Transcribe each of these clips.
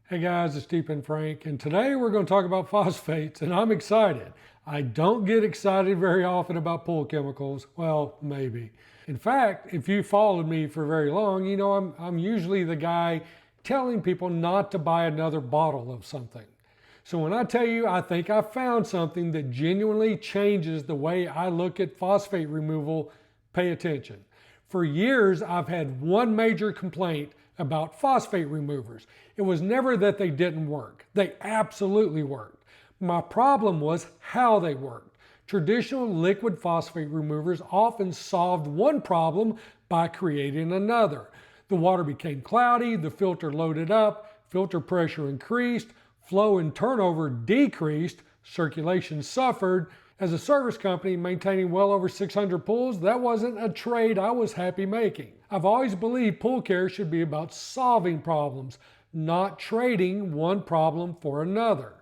Hey guys, it's Deep and Frank, and today we're going to talk about phosphates, and I'm excited. I don't get excited very often about pool chemicals. Well, maybe. In fact, if you followed me for very long, you know I'm usually the guy telling people not to buy another bottle of something. So when I tell you I think I found something that genuinely changes the way I look at phosphate removal, pay attention. For years, I've had one major complaint about phosphate removers. It was never that they didn't work. They absolutely worked. My problem was how they worked. Traditional liquid phosphate removers often solved one problem by creating another. The water became cloudy, the filter loaded up, filter pressure increased, flow and turnover decreased, circulation suffered. As a service company maintaining well over 600 pools, that wasn't a trade I was happy making. I've always believed pool care should be about solving problems, not trading one problem for another.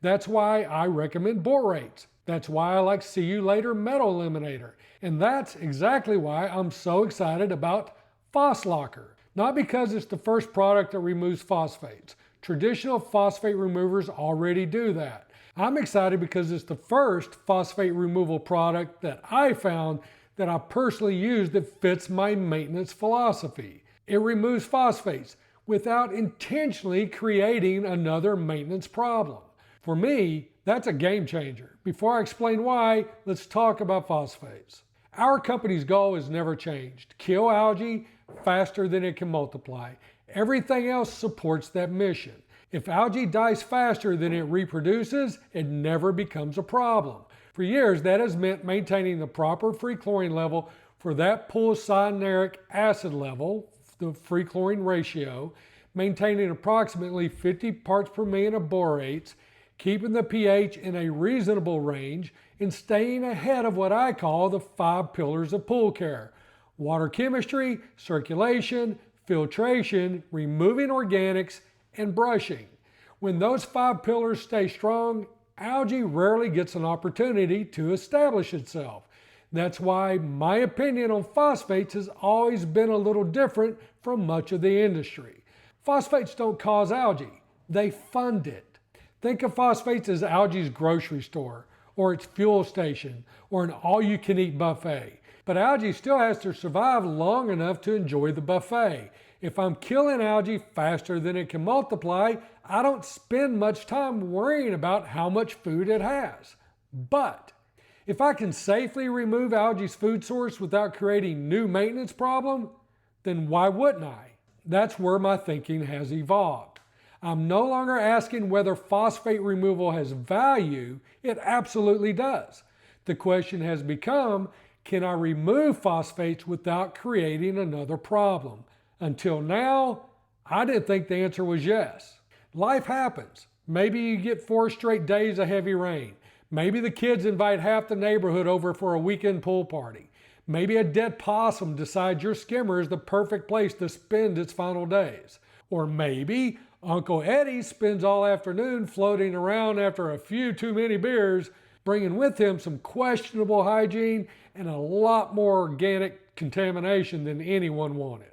That's why I recommend borates. That's why I like See You Later Metal Eliminator. And that's exactly why I'm so excited about PhosLocker. Not because it's the first product that removes phosphates. Traditional phosphate removers already do that. I'm excited because it's the first phosphate removal product that I found that I personally use that fits my maintenance philosophy. It removes phosphates without intentionally creating another maintenance problem. For me, that's a game changer. Before I explain why, let's talk about phosphates. Our company's goal has never changed. Kill algae faster than it can multiply. Everything else supports that mission. If algae dies faster than it reproduces, it never becomes a problem. For years, that has meant maintaining the proper free chlorine level for that pool's cyanuric acid level, the free chlorine ratio, maintaining approximately 50 parts per million of borates, keeping the pH in a reasonable range, and staying ahead of what I call the 5 pillars of pool care: water chemistry, circulation, filtration, removing organics, and brushing. When those 5 pillars stay strong, algae rarely gets an opportunity to establish itself. That's why my opinion on phosphates has always been a little different from much of the industry. Phosphates don't cause algae, they fund it. Think of phosphates as algae's grocery store, or its fuel station, or an all-you-can-eat buffet. But algae still has to survive long enough to enjoy the buffet. If I'm killing algae faster than it can multiply, I don't spend much time worrying about how much food it has. But if I can safely remove algae's food source without creating new maintenance problem, then why wouldn't I? That's where my thinking has evolved. I'm no longer asking whether phosphate removal has value. It absolutely does. The question has become, can I remove phosphates without creating another problem? Until now, I didn't think the answer was yes. Life happens. Maybe you get 4 straight days of heavy rain. Maybe the kids invite half the neighborhood over for a weekend pool party. Maybe a dead possum decides your skimmer is the perfect place to spend its final days. Or maybe Uncle Eddie spends all afternoon floating around after a few too many beers, bringing with him some questionable hygiene and a lot more organic contamination than anyone wanted.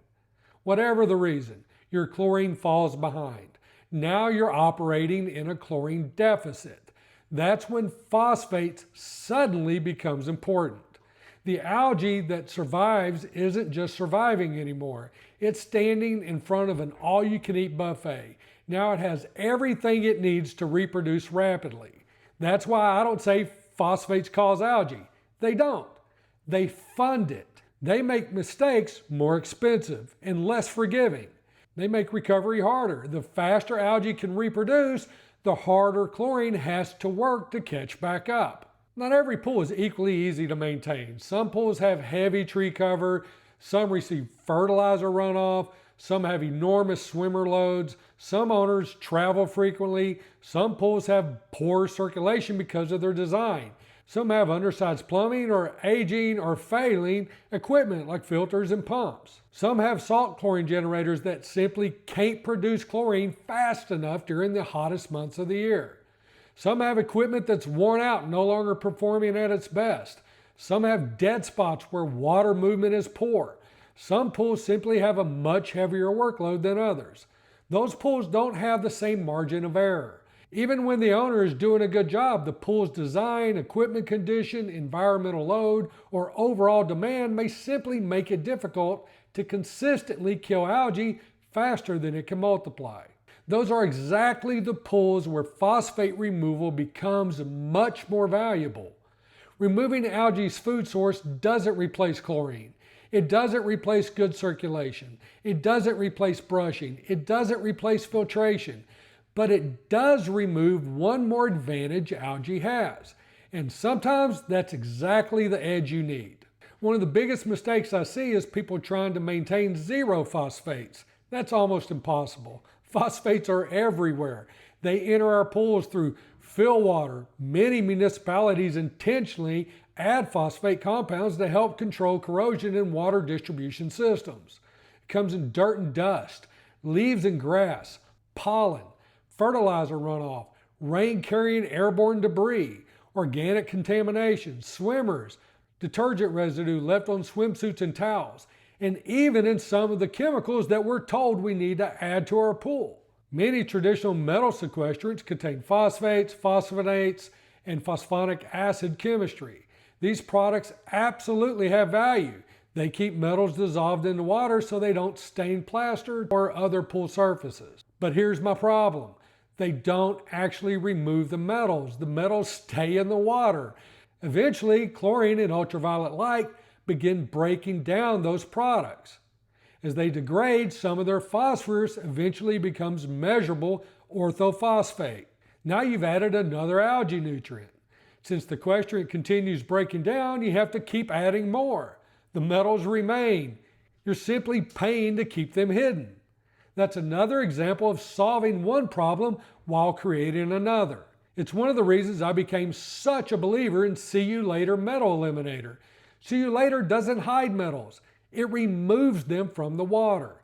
Whatever the reason, your chlorine falls behind. Now you're operating in a chlorine deficit. That's when phosphates suddenly becomes important. The algae that survives isn't just surviving anymore. It's standing in front of an all-you-can-eat buffet. Now it has everything it needs to reproduce rapidly. That's why I don't say phosphates cause algae. They don't. They fund it. They make mistakes more expensive and less forgiving. They make recovery harder. The faster algae can reproduce, the harder chlorine has to work to catch back up. Not every pool is equally easy to maintain. Some pools have heavy tree cover, some receive fertilizer runoff, some have enormous swimmer loads, some owners travel frequently, some pools have poor circulation because of their design. Some have undersized plumbing or aging or failing equipment like filters and pumps. Some have salt chlorine generators that simply can't produce chlorine fast enough during the hottest months of the year. Some have equipment that's worn out and no longer performing at its best. Some have dead spots where water movement is poor. Some pools simply have a much heavier workload than others. Those pools don't have the same margin of error. Even when the owner is doing a good job, the pool's design, equipment condition, environmental load, or overall demand may simply make it difficult to consistently kill algae faster than it can multiply. Those are exactly the pools where phosphate removal becomes much more valuable. Removing algae's food source doesn't replace chlorine. It doesn't replace good circulation. It doesn't replace brushing. It doesn't replace filtration. But it does remove one more advantage algae has. And sometimes that's exactly the edge you need. One of the biggest mistakes I see is people trying to maintain zero phosphates. That's almost impossible. Phosphates are everywhere. They enter our pools through fill water. Many municipalities intentionally add phosphate compounds to help control corrosion in water distribution systems. It comes in dirt and dust, leaves and grass, pollen, fertilizer runoff, rain-carrying airborne debris, organic contamination, swimmers, detergent residue left on swimsuits and towels, and even in some of the chemicals that we're told we need to add to our pool. Many traditional metal sequestrants contain phosphates, phosphonates, and phosphonic acid chemistry. These products absolutely have value. They keep metals dissolved in the water so they don't stain plaster or other pool surfaces. But here's my problem. They don't actually remove the metals. The metals stay in the water. Eventually, chlorine and ultraviolet light begin breaking down those products. As they degrade, some of their phosphorus eventually becomes measurable orthophosphate. Now you've added another algae nutrient. Since the sequestrant continues breaking down, you have to keep adding more. The metals remain. You're simply paying to keep them hidden. That's another example of solving one problem while creating another. It's one of the reasons I became such a believer in See You Later Metal Eliminator. See You Later doesn't hide metals. It removes them from the water.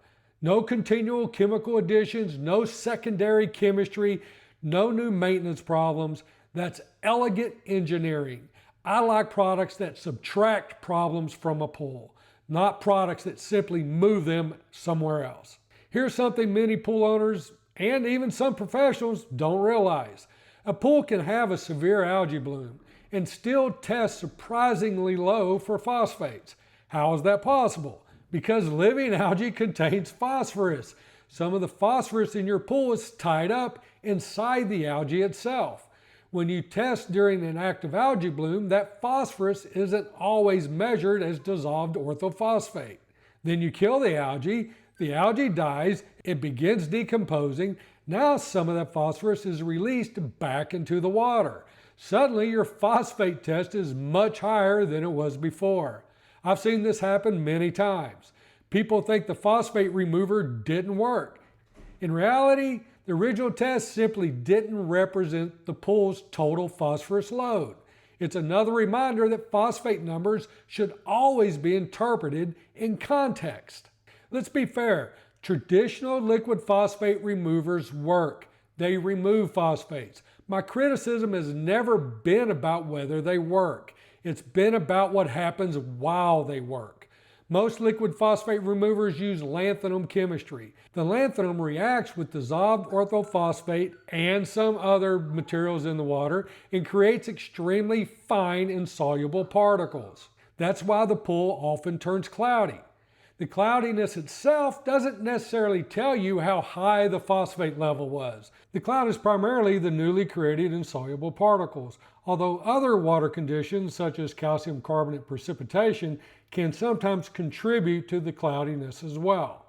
No continual chemical additions, no secondary chemistry, no new maintenance problems. That's elegant engineering. I like products that subtract problems from a pool, not products that simply move them somewhere else. Here's something many pool owners and even some professionals don't realize. A pool can have a severe algae bloom and still test surprisingly low for phosphates. How is that possible? Because living algae contains phosphorus. Some of the phosphorus in your pool is tied up inside the algae itself. When you test during an active algae bloom, that phosphorus isn't always measured as dissolved orthophosphate. Then you kill the algae dies, it begins decomposing. Now some of that phosphorus is released back into the water. Suddenly your phosphate test is much higher than it was before. I've seen this happen many times. People think the phosphate remover didn't work. In reality, the original test simply didn't represent the pool's total phosphorus load. It's another reminder that phosphate numbers should always be interpreted in context. Let's be fair, traditional liquid phosphate removers work. They remove phosphates. My criticism has never been about whether they work. It's been about what happens while they work. Most liquid phosphate removers use lanthanum chemistry. The lanthanum reacts with dissolved orthophosphate and some other materials in the water and creates extremely fine insoluble particles. That's why the pool often turns cloudy. The cloudiness itself doesn't necessarily tell you how high the phosphate level was. The cloud is primarily the newly created insoluble particles, although other water conditions such as calcium carbonate precipitation can sometimes contribute to the cloudiness as well.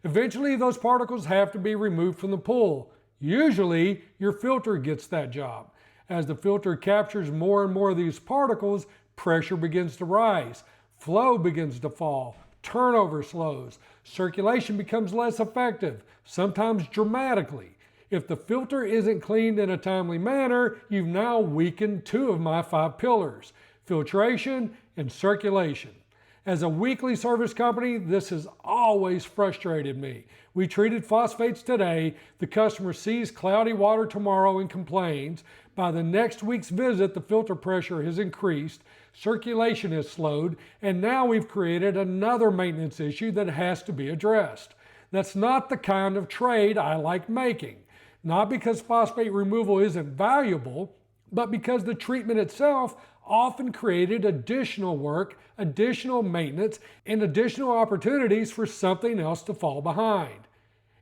Eventually, those particles have to be removed from the pool. Usually, your filter gets that job. As the filter captures more and more of these particles, pressure begins to rise, flow begins to fall, turnover slows, circulation becomes less effective, sometimes dramatically. If the filter isn't cleaned in a timely manner, you've now weakened two of my 5 pillars, filtration and circulation. As a weekly service company, this has always frustrated me. We treated phosphates today, the customer sees cloudy water tomorrow and complains. By the next week's visit, the filter pressure has increased, circulation has slowed, and now we've created another maintenance issue that has to be addressed. That's not the kind of trade I like making. Not because phosphate removal isn't valuable, but because the treatment itself often created additional work, additional maintenance, and additional opportunities for something else to fall behind.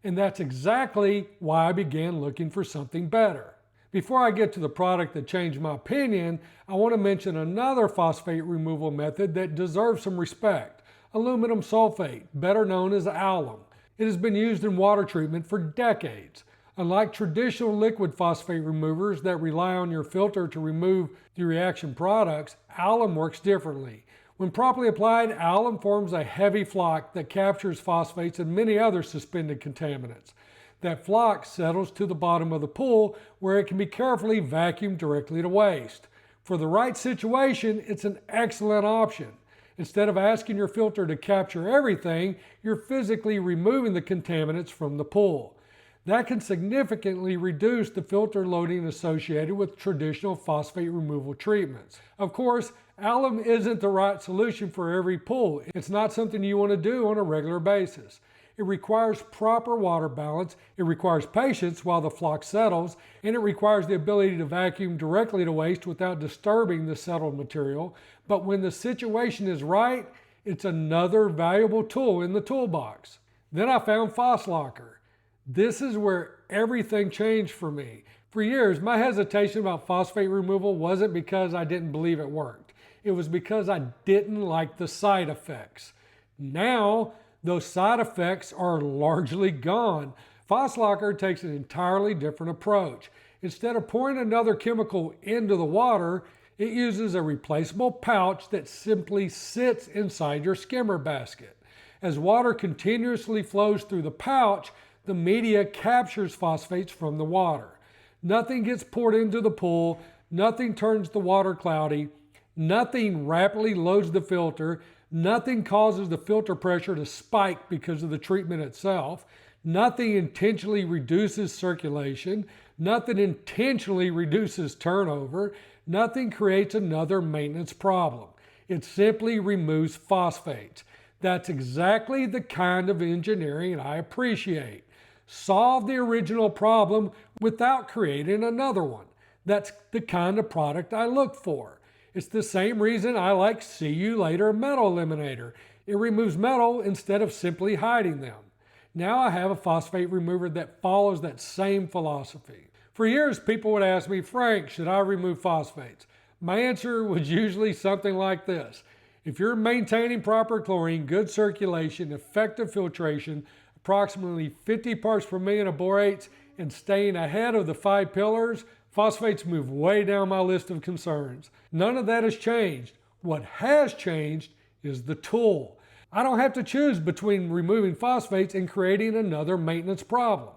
And that's exactly why I began looking for something better. Before I get to the product that changed my opinion, I want to mention another phosphate removal method that deserves some respect: aluminum sulfate, better known as alum. It has been used in water treatment for decades. Unlike traditional liquid phosphate removers that rely on your filter to remove the reaction products, alum works differently. When properly applied, alum forms a heavy flock that captures phosphates and many other suspended contaminants. That flock settles to the bottom of the pool where it can be carefully vacuumed directly to waste. For the right situation, it's an excellent option. Instead of asking your filter to capture everything, you're physically removing the contaminants from the pool. That can significantly reduce the filter loading associated with traditional phosphate removal treatments. Of course, alum isn't the right solution for every pool. It's not something you want to do on a regular basis. It requires proper water balance, it requires patience while the flock settles, and it requires the ability to vacuum directly to waste without disturbing the settled material. But when the situation is right, it's another valuable tool in the toolbox. Then I found Phoslocker. This is where everything changed for me. For years, my hesitation about phosphate removal wasn't because I didn't believe it worked. It was because I didn't like the side effects. Now, those side effects are largely gone. Phoslocker takes an entirely different approach. Instead of pouring another chemical into the water, it uses a replaceable pouch that simply sits inside your skimmer basket. As water continuously flows through the pouch, the media captures phosphates from the water. Nothing gets poured into the pool, nothing turns the water cloudy, nothing rapidly loads the filter, nothing causes the filter pressure to spike because of the treatment itself, nothing intentionally reduces circulation, nothing intentionally reduces turnover, nothing creates another maintenance problem. It simply removes phosphates. That's exactly the kind of engineering I appreciate. Solve the original problem without creating another one. That's the kind of product I look for. It's the same reason I like See You Later Metal Eliminator. It removes metal instead of simply hiding them. Now I have a phosphate remover that follows that same philosophy. For years, people would ask me, Frank, should I remove phosphates? My answer was usually something like this: if you're maintaining proper chlorine, good circulation, effective filtration, approximately 50 parts per million of borates, and staying ahead of the 5 pillars, phosphates move way down my list of concerns. None of that has changed. What has changed is the tool. I don't have to choose between removing phosphates and creating another maintenance problem.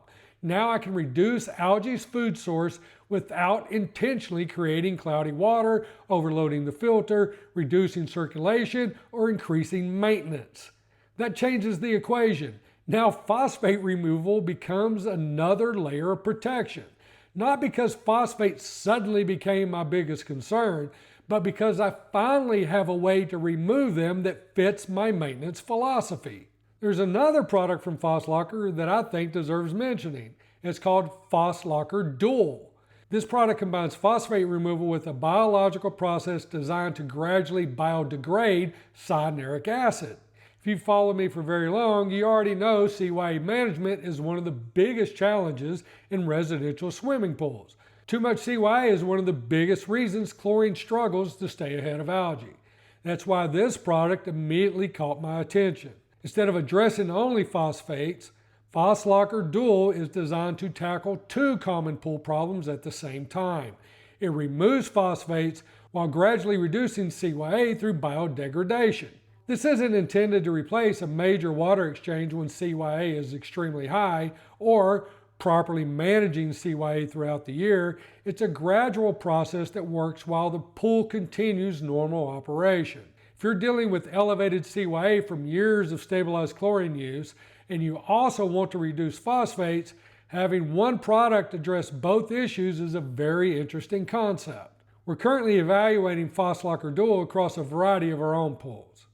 Now I can reduce algae's food source without intentionally creating cloudy water, overloading the filter, reducing circulation, or increasing maintenance. That changes the equation. Now phosphate removal becomes another layer of protection. Not because phosphates suddenly became my biggest concern, but because I finally have a way to remove them that fits my maintenance philosophy. There's another product from Phoslocker that I think deserves mentioning. It's called Phoslocker Dual. This product combines phosphate removal with a biological process designed to gradually biodegrade cyanuric acid. If you've followed me for very long, you already know CYA management is one of the biggest challenges in residential swimming pools. Too much CYA is one of the biggest reasons chlorine struggles to stay ahead of algae. That's why this product immediately caught my attention. Instead of addressing only phosphates, Phoslocker Dual is designed to tackle 2 common pool problems at the same time. It removes phosphates while gradually reducing CYA through biodegradation. This isn't intended to replace a major water exchange when CYA is extremely high or properly managing CYA throughout the year. It's a gradual process that works while the pool continues normal operation. If you're dealing with elevated CYA from years of stabilized chlorine use and you also want to reduce phosphates, having one product address both issues is a very interesting concept. We're currently evaluating Phoslocker Dual across a variety of our own pools.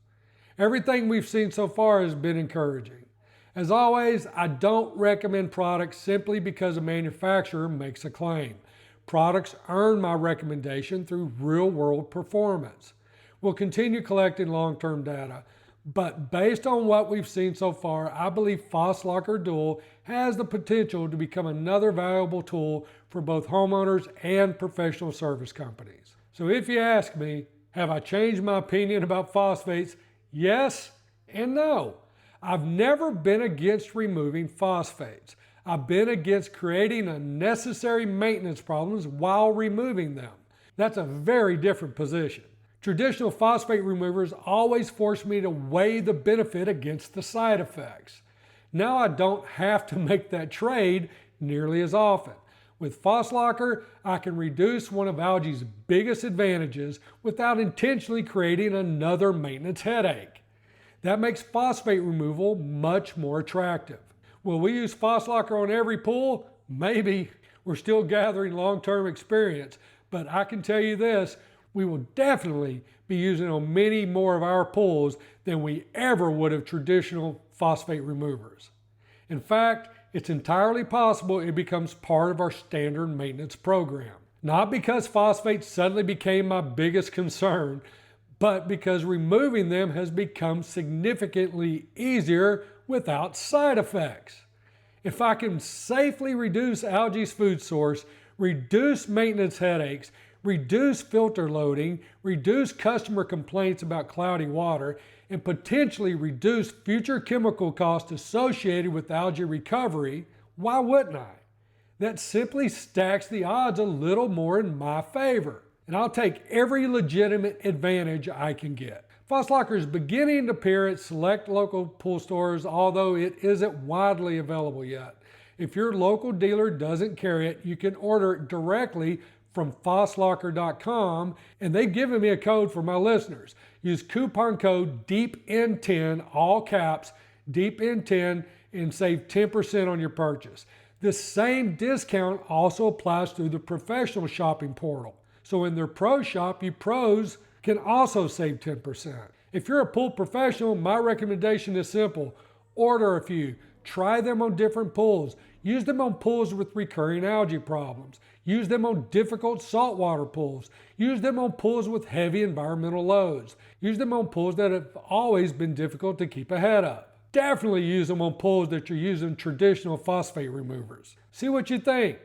Everything we've seen so far has been encouraging. As always, I don't recommend products simply because a manufacturer makes a claim. Products earn my recommendation through real-world performance. We'll continue collecting long-term data, but based on what we've seen so far, I believe Phoslocker Dual has the potential to become another valuable tool for both homeowners and professional service companies. So if you ask me, have I changed my opinion about phosphates? Yes and no. I've never been against removing phosphates. I've been against creating unnecessary maintenance problems while removing them. That's a very different position. Traditional phosphate removers always force me to weigh the benefit against the side effects. Now I don't have to make that trade nearly as often. With Phoslocker, I can reduce one of algae's biggest advantages without intentionally creating another maintenance headache. That makes phosphate removal much more attractive. Will we use Phoslocker on every pool? Maybe. We're still gathering long-term experience, but I can tell you this, we will definitely be using it on many more of our pools than we ever would of traditional phosphate removers. In fact, it's entirely possible it becomes part of our standard maintenance program. Not because phosphates suddenly became my biggest concern, but because removing them has become significantly easier without side effects. If I can safely reduce algae's food source, reduce maintenance headaches, reduce filter loading, reduce customer complaints about cloudy water, and potentially reduce future chemical costs associated with algae recovery, why wouldn't I? That simply stacks the odds a little more in my favor. And I'll take every legitimate advantage I can get. Phoslocker is beginning to appear at select local pool stores, although it isn't widely available yet. If your local dealer doesn't carry it, you can order it directly from phoslocker.com, and they've given me a code for my listeners. Use coupon code DEEPN10, all caps, DEEPN10, and save 10% on your purchase. This same discount also applies through the professional shopping portal. So in their pro shop, you pros can also save 10%. If you're a pool professional, my recommendation is simple. Order a few. Try them on different pools. Use them on pools with recurring algae problems. Use them on difficult saltwater pools. Use them on pools with heavy environmental loads. Use them on pools that have always been difficult to keep ahead of. Definitely use them on pools that you're using traditional phosphate removers. See what you think.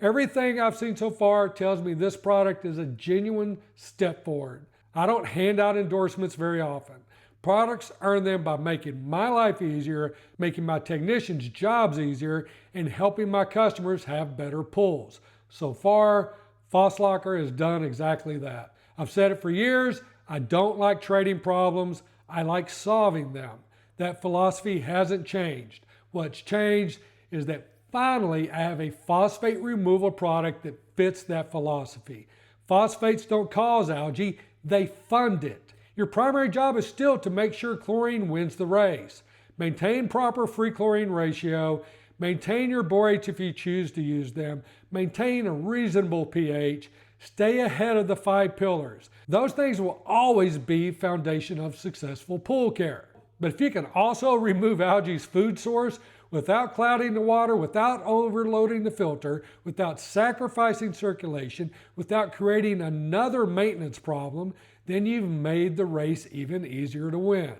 Everything I've seen so far tells me this product is a genuine step forward. I don't hand out endorsements very often. Products earn them by making my life easier, making my technicians' jobs easier, and helping my customers have better pools. So far, Phoslocker has done exactly that. I've said it for years, I don't like trading problems, I like solving them. That philosophy hasn't changed. What's changed is that finally I have a phosphate removal product that fits that philosophy. Phosphates don't cause algae, they fund it. Your primary job is still to make sure chlorine wins the race. Maintain proper free chlorine ratio, maintain your borates if you choose to use them, maintain a reasonable pH, stay ahead of the 5 pillars. Those things will always be foundation of successful pool care. But if you can also remove algae's food source without clouding the water, without overloading the filter, without sacrificing circulation, without creating another maintenance problem, then you've made the race even easier to win.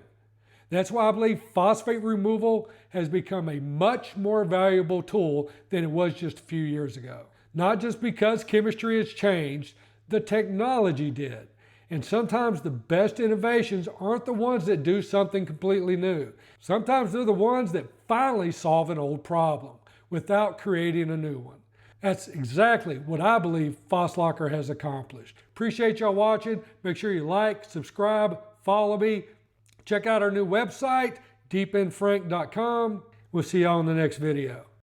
That's why I believe phosphate removal has become a much more valuable tool than it was just a few years ago. Not just because chemistry has changed, the technology did. And sometimes the best innovations aren't the ones that do something completely new. Sometimes they're the ones that finally solve an old problem without creating a new one. That's exactly what I believe Phoslocker has accomplished. Appreciate y'all watching. Make sure you like, subscribe, follow me. Check out our new website, deepinfrank.com. We'll see y'all in the next video.